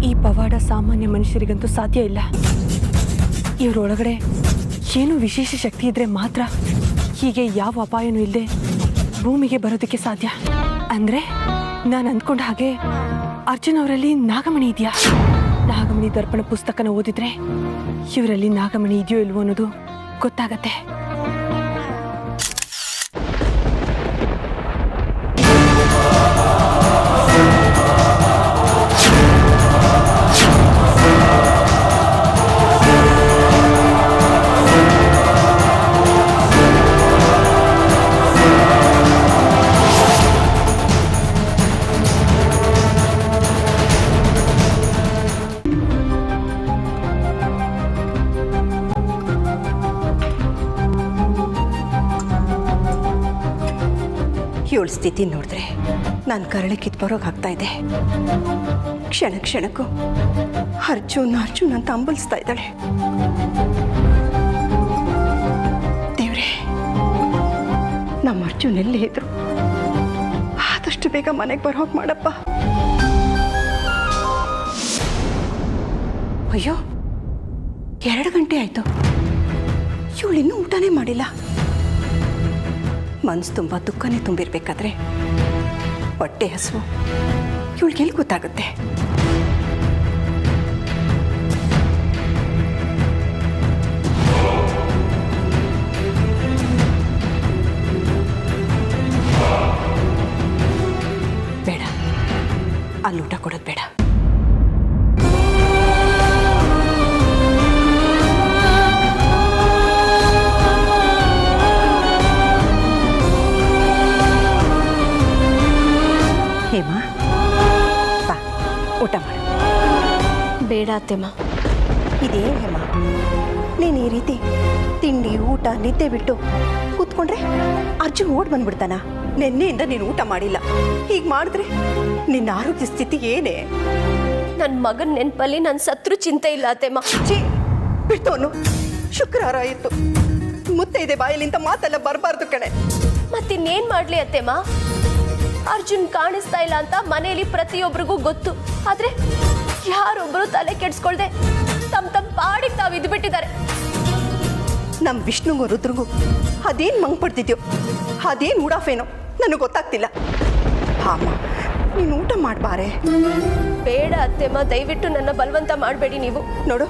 ಈ ಪವಾಡ ಸಾಮಾನ್ಯ ಮನುಷ್ಯರಿಗಂತೂ ಸಾಧ್ಯ ಇಲ್ಲ. ಇವರೊಳಗಡೆ ಏನೋ ವಿಶೇಷ ಶಕ್ತಿ ಇದ್ರೆ ಮಾತ್ರ ಹೀಗೆ ಯಾವ ಅಪಾಯನೂ ಇಲ್ಲದೆ ಭೂಮಿಗೆ ಬರೋದಕ್ಕೆ ಸಾಧ್ಯ. ಅಂದ್ರೆ ನಾನು ಅಂದ್ಕೊಂಡ ಹಾಗೆ ಅರ್ಜುನ್ ಅವರಲ್ಲಿ ನಾಗಮಣಿ ಇದೆಯಾ? ನಾಗಮಣಿ ದರ್ಪಣ ಪುಸ್ತಕನ ಓದಿದ್ರೆ ಇವರಲ್ಲಿ ನಾಗಮಣಿ ಇದೆಯೋ ಇಲ್ವೋ ಅನ್ನೋದು ಗೊತ್ತಾಗತ್ತೆ. ಇವಳ ಸ್ಥಿತಿ ನೋಡಿದ್ರೆ ನಾನು ಕರಳೆ ಕಿತ್ಬರೋಕೆ ಆಗ್ತಾ ಇದೆ. ಕ್ಷಣ ಕ್ಷಣಕ್ಕೂ ಅರ್ಜುನ್ ಅರ್ಜುನ್ ಅಂತ ಅಂಬಲಿಸ್ತಾ ಇದ್ದಾಳೆ. ದೇವ್ರೆ, ನಮ್ಮ ಅರ್ಜುನ್ ಎಲ್ಲಿ ಇದ್ರು ಆದಷ್ಟು ಬೇಗ ಮನೆಗೆ ಬರೋಕೆ ಮಾಡಪ್ಪ. ಅಯ್ಯೋ, 2 ಗಂಟೆ ಆಯ್ತು, ಇವಳು ಇನ್ನೂ ಊಟನೇ ಮಾಡಿಲ್ಲ. ಮನಸ್ಸು ತುಂಬ ದುಃಖನೇ ತುಂಬಿರ್ಬೇಕಾದ್ರೆ ಹೊಟ್ಟೆ ಹಸುವು ಇವಳಿಗೆಲ್ಲಿ ಗೊತ್ತಾಗುತ್ತೆ? ಬೇಡ, ಅಲ್ಲಿ ಊಟ ಕೊಡೋದು ಬೇಡ. ಹೇಮಾ, ಬಾ ಊಟ ಮಾಡು. ಬೇಡ ಅತ್ತೆಮ್ಮ. ಇದೇನು ಹೇಮಾ, ನೀನು ಈ ರೀತಿ ತಿಂಡಿ ಊಟ ನಿದ್ದೆ ಬಿಟ್ಟು ಕೂತ್ಕೊಂಡ್ರೆ ಅರ್ಜುನ್ ಓಡ್ ಬಂದ್ಬಿಡ್ತಾನ? ನಿನ್ನೆಯಿಂದ ನೀನು ಊಟ ಮಾಡಿಲ್ಲ. ಹೀಗೆ ಮಾಡಿದ್ರೆ ನಿನ್ನ ಆರೋಗ್ಯ ಸ್ಥಿತಿ ಏನೇ? ನನ್ನ ಮಗನ ನೆನಪಲ್ಲಿ ನನ್ನ ಸತ್ರು ಚಿಂತೆ ಇಲ್ಲ ಅತ್ತೆಮ್ಮ. ಬಿಡ್ತೋನು, ಶುಕ್ರವಾರ ಆಯಿತು, ಮುತ್ತೈದೆ ಬಾಯಲ್ಲಿಂದ ಮಾತೆಲ್ಲ ಬರಬಾರ್ದು ಕಣೆ. ಮತ್ತಿನ್ನೇನು ಮಾಡಲಿ ಅತ್ತೆಮ್ಮ? ಅರ್ಜುನ್ ಕಾಣಿಸ್ತಾ ಇಲ್ಲ ಅಂತ ಮನೆಯಲ್ಲಿ ಪ್ರತಿಯೊಬ್ಬರಿಗೂ ಗೊತ್ತು. ಆದ್ರೆ ಯಾರೊಬ್ಬರು ತಲೆ ಕೆಡಿಸ್ಕೊಳ್ದೆ ತಮ್ಮ ಪಾಡಿಗೆ ತಾವು ಇದ್ಬಿಟ್ಟಿದ್ದಾರೆ. ನಮ್ಮ ವಿಷ್ಣುಗೂ ರುದ್ರಗೂ ಅದೇನು ಮಂಗ್ ಪಡ್ತಿದ್ಯೋ, ಅದೇನು ಉಡಾಫೇನೋ ನನಗೆ ಗೊತ್ತಾಗ್ತಿಲ್ಲ. ಅಮ್ಮ, ನೀನು ಊಟ ಮಾಡಬಾರೆ. ಬೇಡ ಅತ್ತೆಮ್ಮ, ದಯವಿಟ್ಟು ನನ್ನ ಬಲವಂತ ಮಾಡಬೇಡಿ. ನೀವು ನೋಡು,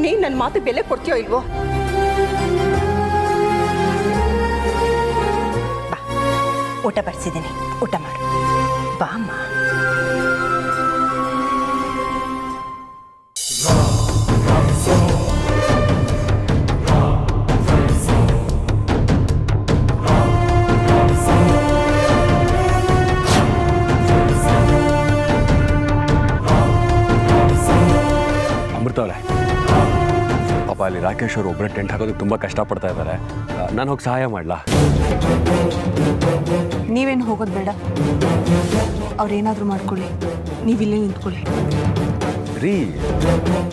ನೀನು ನನ್ನ ಮಾತು ಬೆಲೆ ಕೊಡ್ತೀಯೋ ಇಲ್ವೋ? ಬಾ, ಊಟ ಬಡಿಸಿದ್ದೀನಿ, ಊಟ ಮಾಡು. ಬಾ ಅಮ್ಮ. ಅಮೃತವ್ರೆ, ಪಾಪ ಅಲ್ಲಿ ರಾಕೇಶ್ ಅವರು ಒಬ್ಬರೇ ಟೆಂಟ್ ಹಾಕೋದಕ್ಕೆ ತುಂಬ ಕಷ್ಟಪಡ್ತಾ ಇದ್ದಾರೆ. ನಾನು ಹೋಗಿ ಸಹಾಯ ಮಾಡಲಾ? ನೀವೇನು ಹೋಗೋದು ಬೇಡ, ಅವ್ರೇನಾದರೂ ಮಾಡ್ಕೊಳ್ಳಿ, ನೀವಿಲ್ಲೇ ನಿಂತ್ಕೊಳ್ಳಿ. ರೀ,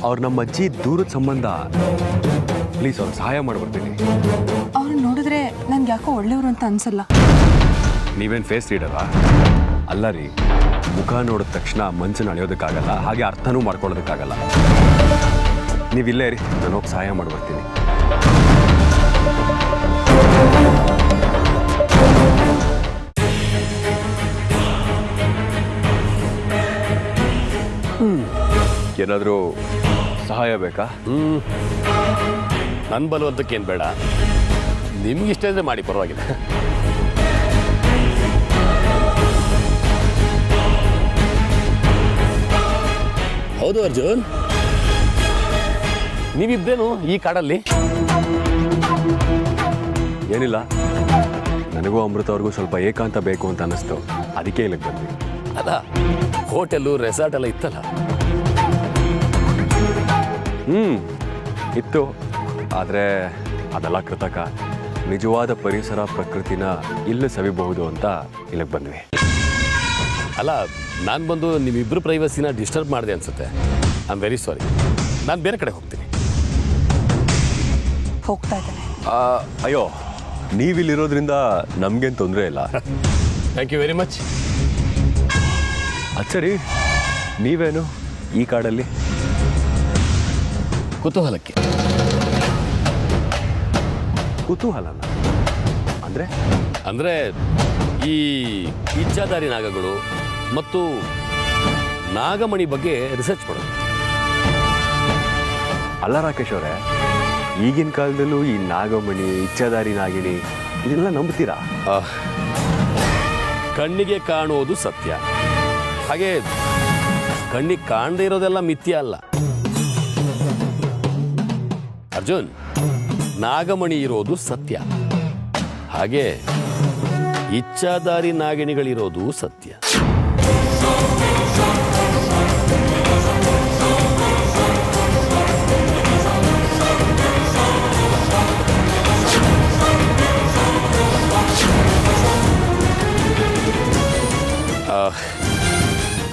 ಅವ್ರು ನಮ್ಮ ಅಜ್ಜಿ ದೂರದ ಸಂಬಂಧ, ಪ್ಲೀಸ್ ಅವ್ರು ಸಹಾಯ ಮಾಡ್ಬಿಡ್ತೀನಿ. ಅವ್ರನ್ನ ನೋಡಿದ್ರೆ ನನ್ಗೆ ಯಾಕೋ ಒಳ್ಳೆಯವರು ಅಂತ ಅನ್ಸಲ್ಲ. ನೀವೇನು ಫೇಸ್ ರೀಡರಾ? ಅಲ್ಲ ರೀ, ಮುಖ ನೋಡಿದ ತಕ್ಷಣ ಮನಸ್ಸನ್ನು ಅಳೆಯೋದಕ್ಕಾಗಲ್ಲ, ಹಾಗೆ ಅರ್ಥನೂ ಮಾಡ್ಕೊಳ್ಳೋದಕ್ಕಾಗಲ್ಲ. ನೀವಿಲ್ಲೇ ರೀ, ನಾನು ಹೋಗಿ ಸಹಾಯ ಮಾಡ್ಬರ್ತೀನಿ. ಏನಾದರೂ ಸಹಾಯ ಬೇಕಾ? ನನ್ನ ಬಲವಂತಕ್ಕೇನು ಬೇಡ, ನಿಮ್ಗೆ ಇಷ್ಟ ಇದ್ರೆ ಮಾಡಿ, ಪರವಾಗಿಲ್ಲ. ಹೌದು ಅರ್ಜುನ್, ನೀವಿಬ್ರೇನು ಈ ಕಾಡಲ್ಲಿ? ಏನಿಲ್ಲ, ನನಗೂ ಅಮೃತ ಅವ್ರಿಗೂ ಸ್ವಲ್ಪ ಏಕಾಂತ ಬೇಕು ಅಂತ ಅನ್ನಿಸ್ತು, ಅದಕ್ಕೆ ಇಲ್ಲಿಗೆ ಬಂದ್ವಿ. ಅಲ್ಲ, ಹೋಟೆಲು ರೆಸಾರ್ಟ್ ಎಲ್ಲ ಇತ್ತಲ್ಲ? ಇತ್ತು, ಆದರೆ ಅದೆಲ್ಲ ಕೃತಕ. ನಿಜವಾದ ಪರಿಸರ ಪ್ರಕೃತಿನ ಇಲ್ಲಿ ಸವಿಬಹುದು ಅಂತ ಇಲ್ಲಿಗೆ ಬಂದ್ವಿ. ಅಲ್ಲ, ನಾನು ಬಂದು ನಿಮ್ಮಿಬ್ಬರು ಪ್ರೈವಸಿನ ಡಿಸ್ಟರ್ಬ್ ಮಾಡಿದೆ ಅನ್ಸುತ್ತೆ. I am very sorry. ನಾನು ಬೇರೆ ಕಡೆ ಹೋಗ್ತೀನಿ. ಹೋಗ್ತಾ ಇದ್ದಾನೆ. ಅಯ್ಯೋ, ನೀವಿಲ್ಲಿರೋದ್ರಿಂದ ನಮಗೇನು ತೊಂದರೆ ಇಲ್ಲ. Thank you very much. ಅದು ಸರಿ, ನೀವೇನು ಈ ಕಾಡಲ್ಲಿ? ಕುತೂಹಲಕ್ಕೆ. ಕುತೂಹಲನ ಅಂದರೆ? ಅಂದರೆ ಈ ಇಚ್ಛಾಧಾರಿ ನಾಗಗಳು ಮತ್ತು ನಾಗಮಣಿ ಬಗ್ಗೆ ರಿಸರ್ಚ್ ಮಾಡೋದು. ಅಲ್ಲ ರಾಕೇಶ್ ಅವರೇ, ಈಗಿನ ಕಾಲದಲ್ಲೂ ಈ ನಾಗಮಣಿ, ಇಚ್ಛಾಧಾರಿ ನಾಗಿಣಿ ಇದನ್ನೆಲ್ಲ ನಂಬ್ತೀರಾ? ಕಣ್ಣಿಗೆ ಕಾಣುವುದು ಸತ್ಯ, ಹಾಗೆ ಕಣ್ಣಿಗೆ ಕಾಣದೇ ಇರೋದೆಲ್ಲ ಮಿಥ್ಯ ಅಲ್ಲ. ಅರ್ಜುನ್, ನಾಗಮಣಿ ಇರೋದು ಸತ್ಯ, ಹಾಗೆ ಇಚ್ಛಾಧಾರಿ ನಾಗಿಣಿಗಳಿರೋದು ಸತ್ಯ.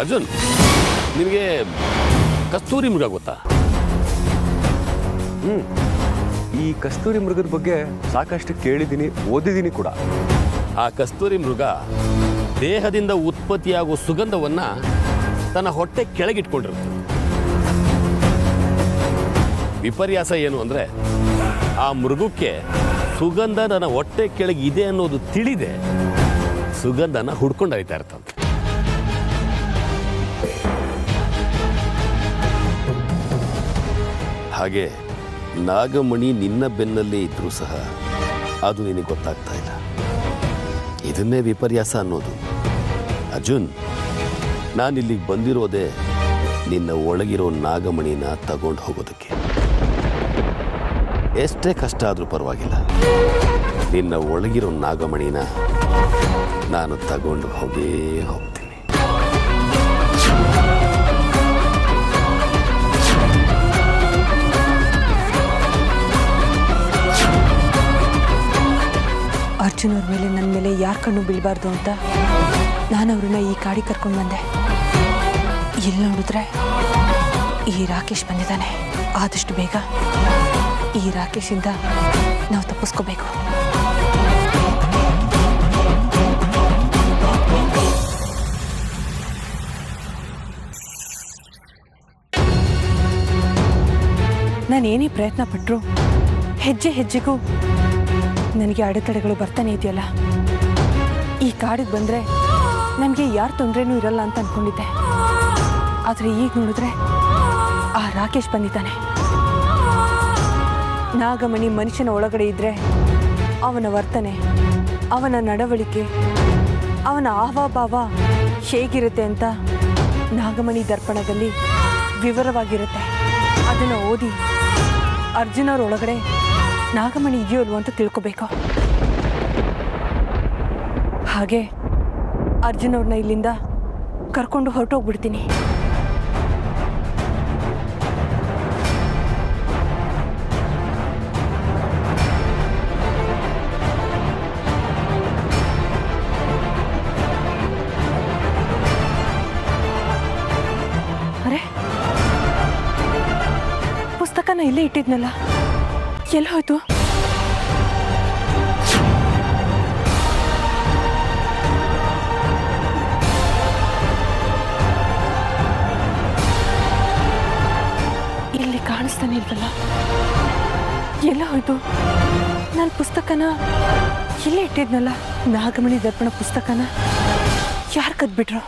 ಅರ್ಜುನ್, ನಿಮಗೆ ಕಸ್ತೂರಿ ಮೃಗ ಗೊತ್ತಾ? ಈ ಕಸ್ತೂರಿ ಮೃಗದ ಬಗ್ಗೆ ಸಾಕಷ್ಟು ಕೇಳಿದ್ದೀನಿ, ಓದಿದ್ದೀನಿ ಕೂಡ. ಆ ಕಸ್ತೂರಿ ಮೃಗ ದೇಹದಿಂದ ಉತ್ಪತ್ತಿಯಾಗುವ ಸುಗಂಧವನ್ನ ತನ್ನ ಹೊಟ್ಟೆ ಕೆಳಗಿಟ್ಕೊಂಡಿರುತ್ತೆ. ವಿಪರ್ಯಾಸ ಏನು ಅಂದ್ರೆ, ಆ ಮೃಗಕ್ಕೆ ಸುಗಂಧ ನನ್ನ ಹೊಟ್ಟೆ ಕೆಳಗೆ ಇದೆ ಅನ್ನೋದು ತಿಳಿದೆ ಸುಗಂಧನ ಹುಡ್ಕೊಂಡು ಹರಿತಾ ಇರ್ತಂತೆ. ಹಾಗೆ ನಾಗಮಣಿ ನಿನ್ನ ಬೆನ್ನಲ್ಲೇ ಇದ್ರೂ ಸಹ ಅದು ನಿನಗೆ ಗೊತ್ತಾಗ್ತಾ ಇಲ್ಲ. ಇದನ್ನೇ ವಿಪರ್ಯಾಸ ಅನ್ನೋದು. ಅರ್ಜುನ್, ನಾನಿಲ್ಲಿಗೆ ಬಂದಿರೋದೇ ನಿನ್ನ ಒಳಗಿರೋ ನಾಗಮಣಿನ ತಗೊಂಡು ಹೋಗೋದಕ್ಕೆ. ಎಷ್ಟೇ ಕಷ್ಟ ಆದರೂ ಪರವಾಗಿಲ್ಲ, ನಿನ್ನ ಒಳಗಿರೋ ನಾಗಮಣಿನ ನಾನು ತಗೊಂಡು ಹೋಗೇ ಹೋಗ್ತೀನಿ. ಅರ್ಜುನ್ ಅವ್ರ ಮೇಲೆ ನನ್ನ ಮೇಲೆ ಯಾರ ಕಣ್ಣು ಬೀಳಬಾರ್ದು ಅಂತ ನಾನು ಅವ್ರನ್ನ ಈ ಕಾಡಿಗೆ ಕರ್ಕೊಂಡು ಬಂದೆ. ಇಲ್ಲಿ ನೋಡಿದ್ರೆ ಈ ರಾಕೇಶ್ ಬಂದಿದ್ದಾನೆ. ಆದಷ್ಟು ಬೇಗ ಈ ರಾಕೇಶಿಂದ ನಾವು ತಪ್ಪಿಸ್ಕೋಬೇಕು. ನಾನೇನೇ ಪ್ರಯತ್ನ ಪಟ್ಟರು ಹೆಜ್ಜೆ ಹೆಜ್ಜೆಗೂ ನನಗೆ ಅಡೆತಡೆಗಳು ಬರ್ತಾನೆ ಇದೆಯಲ್ಲ. ಈ ಕಾಡಿಗೆ ಬಂದರೆ ನನಗೆ ಯಾರು ತೊಂದರೆನೂ ಇರಲ್ಲ ಅಂತ ಅಂದ್ಕೊಂಡಿದ್ದೆ. ಆದರೆ ಈಗ ನೋಡಿದ್ರೆ ಆ ರಾಕೇಶ್ ಬಂದಿದ್ದಾನೆ. ನಾಗಮಣಿ ಮನುಷ್ಯನ ಒಳಗಡೆ ಇದ್ದರೆ ಅವನ ವರ್ತನೆ, ಅವನ ನಡವಳಿಕೆ, ಅವನ ಹಾವಭಾವ ಹೇಗಿರುತ್ತೆ ಅಂತ ನಾಗಮಣಿ ದರ್ಪಣದಲ್ಲಿ ವಿವರವಾಗಿರುತ್ತೆ. ಅದನ್ನು ಓದಿ ಅರ್ಜುನ್ ಅವ್ರ ಒಳಗಡೆ ನಾಗಮಣಿ ಇದೆಯೋ ಅಲ್ವೋ ಅಂತ ತಿಳ್ಕೊಬೇಕು. ಹಾಗೆ ಅರ್ಜುನ್ ಅವ್ರನ್ನ ಇಲ್ಲಿಂದ ಕರ್ಕೊಂಡು ಹೊರಟೋಗ್ಬಿಡ್ತೀನಿ. ಅರೆ, ಪುಸ್ತಕನ ಇಲ್ಲೇ ಇಟ್ಟಿದ್ನಲ್ಲ, ಎಲ್ಲಿ ಹೋಯ್ತು? ಇಲ್ಲಿ ಕಾಣಿಸ್ತಾನೆ ಇಲ್ವಲ್ಲ, ಎಲ್ಲ ಹೋಯ್ತು? ನಾನು ಪುಸ್ತಕನ ಇಲ್ಲೇ ಇಟ್ಟಿದ್ನಲ್ಲ, ನಾಗಮಣಿ ದರ್ಪಣ ಪುಸ್ತಕನ ಯಾರು ಕದ್ಬಿಟ್ರು?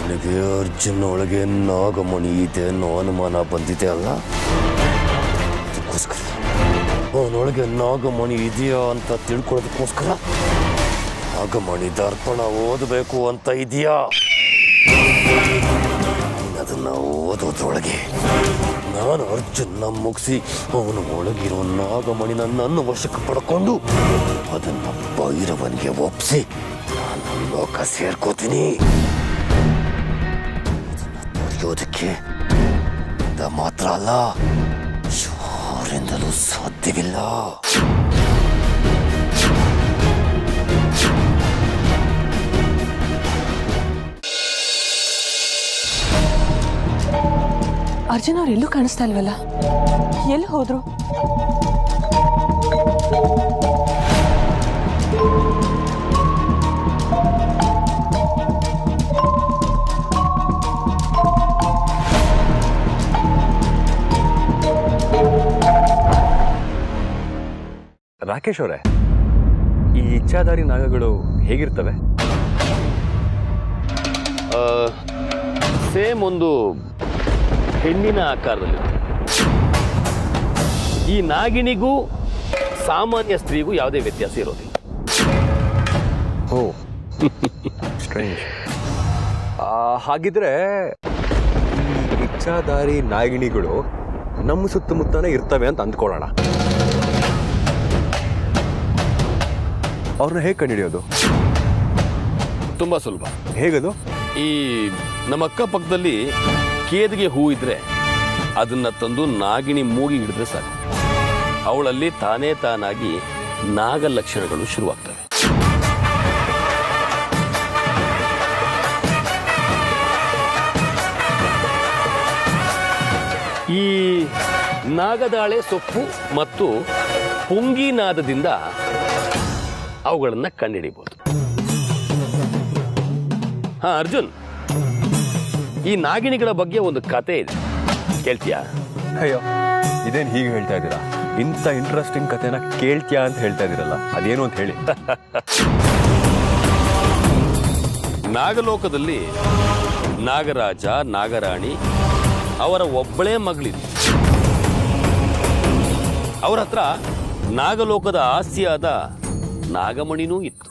ನನಗೆ ಅರ್ಜುನ್ ಒಳಗೆ ನಾಗಮಣಿ ಇದೆ ಅನ್ನೋ ಅನುಮಾನ ಬಂದಿದೆ ಅಲ್ಲ, ಅದಕ್ಕೋಸ್ಕರ ಅವನೊಳಗೆ ನಾಗಮಣಿ ಇದೆಯಾ ಅಂತ ತಿಳ್ಕೊಳ್ಳೋದಕ್ಕೋಸ್ಕರ ನಾಗಮಣಿ ದರ್ಪಣ ಓದಬೇಕು ಅಂತ ಇದೆಯಾ? ಅದನ್ನ ಓದೋದ್ರೊಳಗೆ ನಾನು ಅರ್ಜುನ್ನ ಮುಗಿಸಿ ಅವನ ಒಳಗಿರೋ ನಾಗಮಣಿನ ನನ್ನ ವಶಕ್ಕೆ ಪಡ್ಕೊಂಡು ಅದನ್ನ ಭೈರವನಿಗೆ ಒಪ್ಪಿಸಿ ನಾನು ಲೋಕ ಸೇರ್ಕೋತೀನಿ. ಅದಕ್ಕೆ ಮಾತ್ರ ಅಲ್ಲ, ಯಾರಿಂದಲೂ ಸಾಧ್ಯವಿಲ್ಲ. ಅರ್ಜುನ್ ಅವ್ರು ಎಲ್ಲೂ ಕಾಣಿಸ್ತಾ ಇಲ್ವಲ್ಲ, ಎಲ್ಲಿ ಹೋದ್ರು? ರಾಕೇಶ್ ಅವರೇ, ಈ ಇಚ್ಛಾಧಾರಿ ನಾಗಗಳು ಹೇಗಿರ್ತವೆ? ಸೇಮ್ ಒಂದು ಹೆಣ್ಣಿನ ಆಕಾರದಲ್ಲಿ. ಈ ನಾಗಿಣಿಗೂ ಸಾಮಾನ್ಯ ಸ್ತ್ರೀಗೂ ಯಾವುದೇ ವ್ಯತ್ಯಾಸ ಇರೋದಿಲ್ಲ. ಓ ಸ್ಟ್ರೇಂಜ್. ಹಾಗಿದ್ರೆ ಈ ಇಚ್ಛಾಧಾರಿ ನಾಗಿಣಿಗಳು ನಮ್ಮ ಸುತ್ತಮುತ್ತನೇ ಇರ್ತವೆ ಅಂತ ಅಂದ್ಕೊಳ್ಳೋಣ. ಅವ್ರನ್ನ ಹೇಗೆ ಕಂಡುಹಿಡಿಯೋದು? ತುಂಬಾ ಸುಲಭ. ಹೇಗದು? ಈ ನಮ್ಮ ಅಕ್ಕಪಕ್ಕದಲ್ಲಿ ಕೇದಿಗೆ ಹೂ ಇದ್ರೆ ಅದನ್ನ ತಂದು ನಾಗಿಣಿ ಮೂಗಿ ಹಿಡಿದ್ರೆ ಸಾಕು, ಅವಳಲ್ಲಿ ತಾನೇ ತಾನಾಗಿ ನಾಗ ಲಕ್ಷಣಗಳು ಶುರುವಾಗ್ತವೆ. ಈ ನಾಗದಾಳೆ ಸೊಪ್ಪು ಮತ್ತು ಪುಂಗಿನಾದದಿಂದ ಅವುಗಳನ್ನ ಕಂಡುಹಿಡಿಬಹುದು. ಹಾ ಅರ್ಜುನ್, ಈ ನಾಗಿಣಿಗಳ ಬಗ್ಗೆ ಒಂದು ಕತೆ ಇದೆ, ಕೇಳ್ತೀಯಾ? ಅಯ್ಯೋ, ಇದೇನು ಹೀಗೆ ಹೇಳ್ತಾ ಇದ್ದೀರಾ? ಇಂಥ ಇಂಟ್ರೆಸ್ಟಿಂಗ್ ಕಥೆನ ಕೇಳ್ತೀಯಾ ಅಂತ ಹೇಳ್ತಾ ಇದ್ದೀರಲ್ಲ, ಅದೇನು ಅಂತ ಹೇಳಿ. ನಾಗಲೋಕದಲ್ಲಿ ನಾಗರಾಜ ನಾಗರಾಣಿ ಅವರ ಒಬ್ಬಳೇ ಮಗಳಿದ್ರು. ಅವರ ಹತ್ರ ನಾಗಲೋಕದ ಆಸ್ತಿಯಾದ ನಾಗಮಣಿನೂ ಇತ್ತು.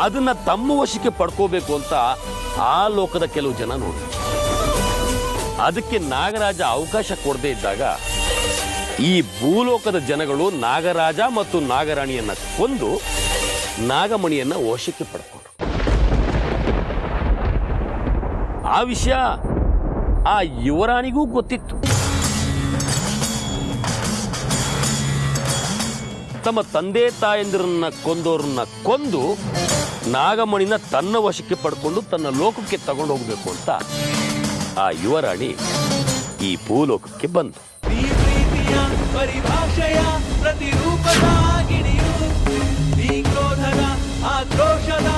ಅದನ್ನ ತಮ್ಮ ವಶಕ್ಕೆ ಪಡ್ಕೋಬೇಕು ಅಂತ ಆ ಲೋಕದ ಕೆಲವು ಜನ ನೋಡಿ, ಅದಕ್ಕೆ ನಾಗರಾಜ ಅವಕಾಶ ಕೊಡದೇ ಇದ್ದಾಗ ಈ ಭೂಲೋಕದ ಜನಗಳು ನಾಗರಾಜ ಮತ್ತು ನಾಗರಾಣಿಯನ್ನ ಕೊಂದು ನಾಗಮಣಿಯನ್ನ ವಶಕ್ಕೆ ಪಡ್ಕೊಂಡ್ರು. ಆ ವಿಷಯ ಆ ಯುವರಾಣಿಗೂ ಗೊತ್ತಿತ್ತು. ತಮ್ಮ ತಂದೆ ತಾಯಂದಿರನ್ನ ಕೊಂದೋರನ್ನ ಕೊಂದು ನಾಗಮಣಿನ ತನ್ನ ವಶಕ್ಕೆ ಪಡ್ಕೊಂಡು ತನ್ನ ಲೋಕಕ್ಕೆ ತಗೊಂಡು ಹೋಗ್ಬೇಕು ಅಂತ ಆ ಯುವರಾಣಿ ಈ ಭೂಲೋಕಕ್ಕೆ ಬಂದು ಪರಿಭಾಷೆಯ ಪ್ರತಿರೂಪದ ಗಿಣಿಯು, ಈ ಕ್ರೋಧದ ಆಕ್ರೋಶದ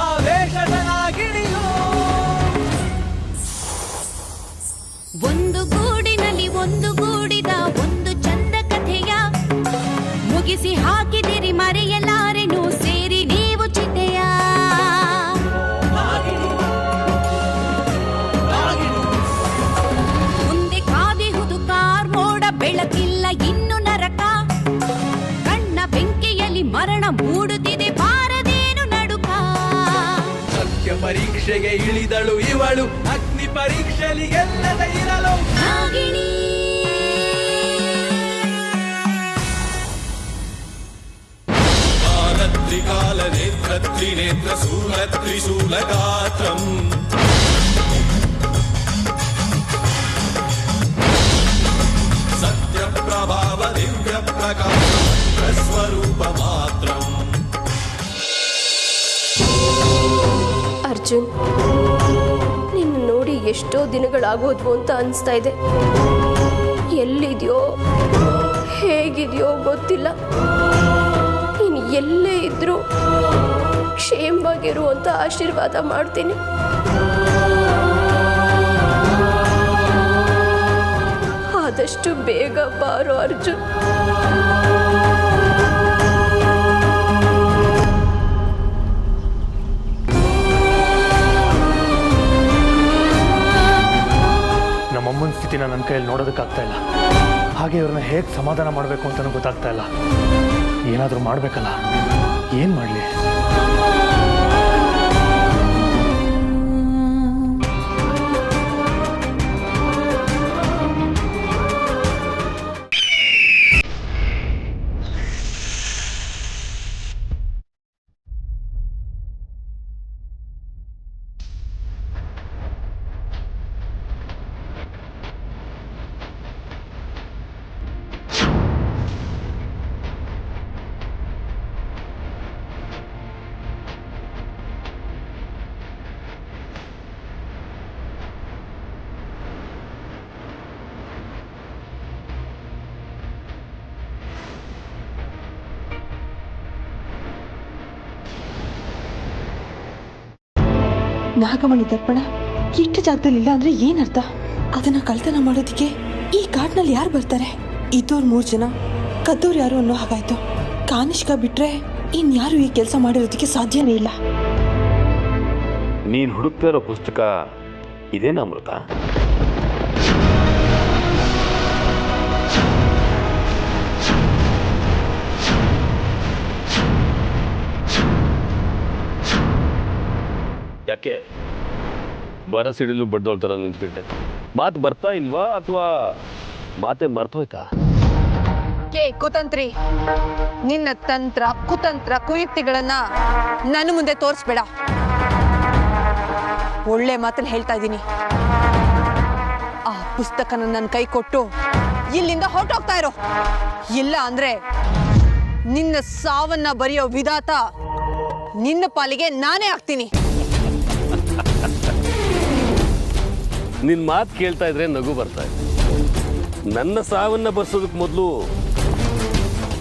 ಆವೇಶದ ಗಿಣಿಯು. ಒಂದು ಗೂಡಿನಲ್ಲಿ ಒಂದು ಗೂಡಿದ ಒಂದು ಚಂದ ಕಥೆಯ ಮುಗಿಸಿ ಹಾಕಿದಿರಿ, ಮರೆಯಲಾರೆನು ಸೇರಿ ನೀವು ಚಿತೆಯ. ಮುಂದೆ ಕಾದಿಹುದು ಕಾರ್ಮೋಡ, ಬೆಳಕಿಲ್ಲ ಇನ್ನು ನರಕ, ಕಣ್ಣ ಬೆಂಕಿಯಲ್ಲಿ ಮರಣ ಮೂಡುತ್ತಿದೆ, ಬಾರದೇನು ನಡುಕ. ಸತ್ಯ ಪರೀಕ್ಷೆಗೆ ಇಳಿದಳು ಇವಳು, ಅಗ್ನಿ ಪರೀಕ್ಷೆಯಲ್ಲಿ ಗೆಲ್ಲದ ಇರಲು ನಾಗಿಣಿ. ಕಾಲತ್ರಿಕಾಲ ನೇತ್ರ ತ್ರಿನೇತ್ರ ಶೂಲ ತ್ರಿಶೂಲ ಗಾತ್ರಂ, ಸತ್ಯ ಪ್ರಭಾವ ದಿವ್ಯ ಪ್ರಕಾಶ ಸ್ವರೂಪ ಮಾತ್ರಂ. ಅರ್ಜುನ್, ನಿನ್ನ ನೋಡಿ ಎಷ್ಟೋ ದಿನಗಳಾಗೋದ್ವು ಅಂತ ಅನಿಸ್ತಾ ಇದೆ. ಎಲ್ಲಿದೆಯೋ ಹೇಗಿದೆಯೋ ಗೊತ್ತಿಲ್ಲ. ನೀನು ಎಲ್ಲೇ ಇದ್ರೂ ಕ್ಷೇಮವಾಗಿರು ಅಂತ ಆಶೀರ್ವಾದ ಮಾಡ್ತೀನಿ. ಆದಷ್ಟು ಬೇಗ ಬಾರೋ ಅರ್ಜುನ್. ನಮ್ಮಮ್ಮನ ಸ್ಥಿತಿನ ನನ್ನ ಕೈಯಲ್ಲಿ ನೋಡೋದಕ್ಕಾಗ್ತಾ ಇಲ್ಲ. ಹಾಗೆ ಇವ್ರನ್ನ ಹೇಗೆ ಸಮಾಧಾನ ಮಾಡಬೇಕು ಅಂತಲೂ ಗೊತ್ತಾಗ್ತಾ ಇಲ್ಲ. ಏನಾದರೂ ಮಾಡಬೇಕಲ್ಲ, ಏನು ಮಾಡಲಿ? ನಾಗಮಣಿ ದರ್ಪಣ ಇಷ್ಟ ಜಾಗದಲ್ಲಿ ಇಲ್ಲ ಅಂದ್ರೆ ಏನರ್ಥ? ಅದನ್ನ ಕಳ್ತನ ಮಾಡೋದಿಕ್ಕೆ ಈ ಕಾಡ್ನಲ್ಲಿ ಯಾರು ಬರ್ತಾರೆ? ಇದ್ದವ್ರು 3 ಜನ ಕದ್ದವ್ರು ಯಾರು ಅನ್ನೋ ಹಾಗಾಯ್ತು. ಕಾನಿಷ್ಕ ಬಿಟ್ರೆ ಇನ್ಯಾರು ಈ ಕೆಲಸ ಮಾಡಿರೋದಕ್ಕೆ ಸಾಧ್ಯನೇ ಇಲ್ಲ. ನೀನು ಹುಡುಕ್ತಾ ಇರೋ ಪುಸ್ತಕ ಇದೇನಾ ಅಮೃತ? ಯಾಕೆ ಬರಸಿಡಿಲು ಬಡ್ದೋಳ್ ಥರ ನಿಂತ್ಬಿಟ್ಟೆ? ಮಾತು ಬರ್ತಾ ಇಲ್ವಾ ಅಥವಾ ಮಾತೆ ಮರ್ತೋಯ್ತಾ? ಕುತಂತ್ರಿ, ನಿನ್ನ ತಂತ್ರ ಕುತಂತ್ರ ಕುಯುಕ್ತಿಗಳನ್ನ ನನ್ನ ಮುಂದೆ ತೋರಿಸ್ಬೇಡ. ಒಳ್ಳೆ ಮಾತಲ್ಲಿ ಹೇಳ್ತಾ ಇದ್ದೀನಿ. ಆ ಪುಸ್ತಕನ ನನ್ನ ಕೈ ಕೊಟ್ಟು ಇಲ್ಲಿಂದ ಹೊರಟೋಗ್ತಾ ಇರೋ. ಇಲ್ಲ ಅಂದ್ರೆ ನಿನ್ನ ಸಾವನ್ನ ಬರೆಯೋ ವಿಧಾತ ನಿನ್ನ ಪಾಲಿಗೆ ನಾನೇ ಆಗ್ತೀನಿ. ನಿನ್ನ ಮಾತು ಕೇಳ್ತಾ ಇದ್ರೆ ನಗು ಬರ್ತಾ ಇದೆ. ನನ್ನ ಸಾವನ್ನ ಬರ್ಸೋದಕ್ಕೆ ಮೊದಲು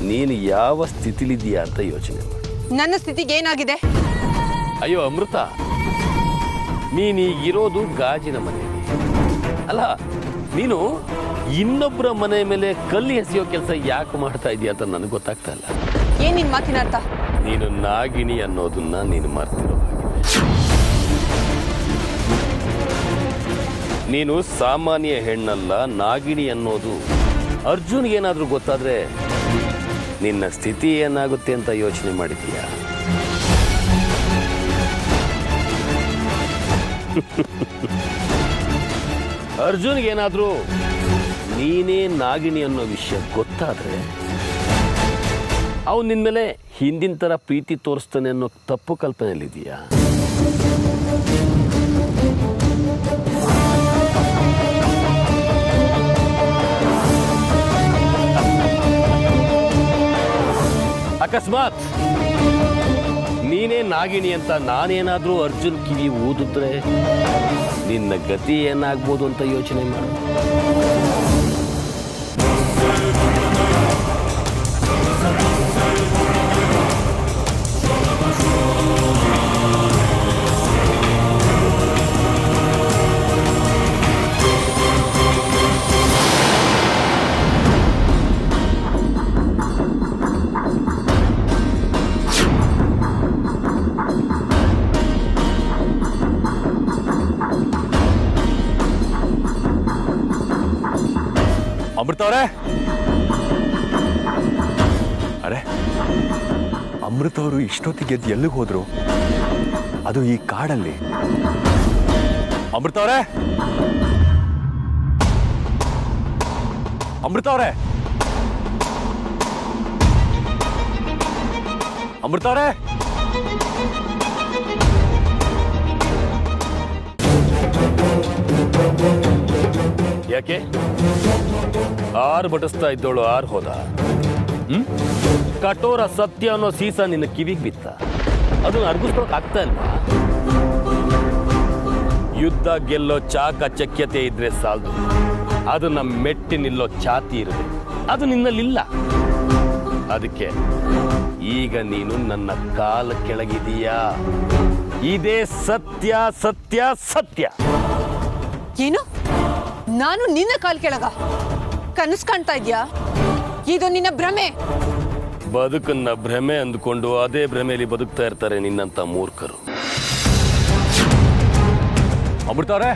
ನೀನು ಯಾವ ಸ್ಥಿತಿಲಿದ್ದೀಯಾ ಅಂತ ಯೋಚನೆ ಮಾಡು. ನನ್ನ ಸ್ಥಿತಿಗೆ ಏನಾಗಿದೆ? ಅಯ್ಯೋ ಅಮೃತ, ನೀನೀಗಿರೋದು ಗಾಜಿನ ಮನೆಯಲ್ಲಿ ಅಲ್ಲ. ನೀನು ಇನ್ನೊಬ್ಬರ ಮನೆ ಮೇಲೆ ಕಲ್ಲು ಎಸೆಯೋ ಕೆಲಸ ಯಾಕೆ ಮಾಡ್ತಾ ಇದೀಯ ಅಂತ ನನಗೆ ಗೊತ್ತಾಗ್ತಾ ಇಲ್ಲ. ಏನ್ ನಿನ್ ಮಾತಿನ ಅರ್ಥ? ನೀನು ನಾಗಿಣಿ ಅನ್ನೋದನ್ನ ನೀನು ಮರ್ತಿರೋ ಹಾಗಿದೆ. ನೀನು ಸಾಮಾನ್ಯ ಹೆಣ್ಣಲ್ಲ, ನಾಗಿಣಿ ಅನ್ನೋದು. ಅರ್ಜುನ್ಗೆ ಏನಾದರೂ ಗೊತ್ತಾದ್ರೆ ನಿನ್ನ ಸ್ಥಿತಿ ಏನಾಗುತ್ತೆ ಅಂತ ಯೋಚನೆ ಮಾಡಿದೀಯಾ? ಅರ್ಜುನ್ಗೇನಾದ್ರೂ ನೀನೇ ನಾಗಿಣಿ ಅನ್ನೋ ವಿಷಯ ಗೊತ್ತಾದ್ರೆ ಅವನು ನಿನ್ನ ಮೇಲೆ ಹಿಂದಿನ ಥರ ಪ್ರೀತಿ ತೋರಿಸ್ತಾನೆ ಅನ್ನೋ ತಪ್ಪು ಕಲ್ಪನೆಯಲ್ಲಿದೆಯಾ? ಅಕಸ್ಮಾತ್ ನೀನೇ ನಾಗಿಣಿ ಅಂತ ನಾನೇನಾದ್ರೂ ಅರ್ಜುನ್ ಕಿವಿ ಊದಿದ್ರೆ ನಿನ್ನ ಗತಿ ಏನಾಗ್ಬೋದು ಅಂತ ಯೋಚನೆ ಮಾಡು. ಅಮೃತ ಅವರೇ, ಅರೆ ಅಮೃತ ಅವರು ಇಷ್ಟೊತ್ತಿಗೆ ಎದ್ದು ಎಲ್ಲಿಗೆ ಹೋದ್ರು? ಅದು ಈ ಕಾಡಲ್ಲಿ. ಅಮೃತ ಅವರೇ, ಅಮೃತ ಅವರೇ, ಅಮೃತ ಅವರೇ, ಯಾಕೆ ಆರು ಬಡಿಸ್ತಾ ಇದ್ದೋಳು ಆರು ಹೋದ? ಕಠೋರ ಸತ್ಯ ಅನ್ನೋ ಸೀಸ ನಿನ್ನ ಕಿವಿಗೆ ಬಿತ್ತ. ಅದನ್ನ ಅರ್ಗಿಸ್ಕೊಳಕ್ ಆಗ್ತಾ ಇಲ್ವಾ? ಯುದ್ಧ ಗೆಲ್ಲೋ ಚಾಕಚಕ್ಯತೆ ಇದ್ರೆ ಸಾಲದು, ಅದನ್ನ ಮೆಟ್ಟಿ ನಿಲ್ಲೋ ಛಾತಿ ಇರಬೇಕು. ಅದು ನಿನ್ನಲ್ಲಿಲ್ಲ. ಅದಕ್ಕೆ ಈಗ ನೀನು ನನ್ನ ಕಾಲ ಕೆಳಗಿದೀಯಾ. ಇದೇ ಸತ್ಯ ಸತ್ಯ ಸತ್ಯ. ಏನು? ನಾನು ನಿನ್ನ ಕಾಲ್ ಕೆಳಗ? ಕನಸು ಕಾಣ್ತಾ ಇದ್ಯಾ? ಇದು ನಿನ್ನ ಭ್ರಮೆ. ಬದುಕನ್ನ ಭ್ರಮೆ ಅಂದುಕೊಂಡು ಅದೇ ಭ್ರಮೆಯಲ್ಲಿ ಬದುಕ್ತಾ ಇರ್ತಾರೆ ನಿನ್ನಂತ ಮೂರ್ಖರು. ಅಮೃತ ಅವರೇ,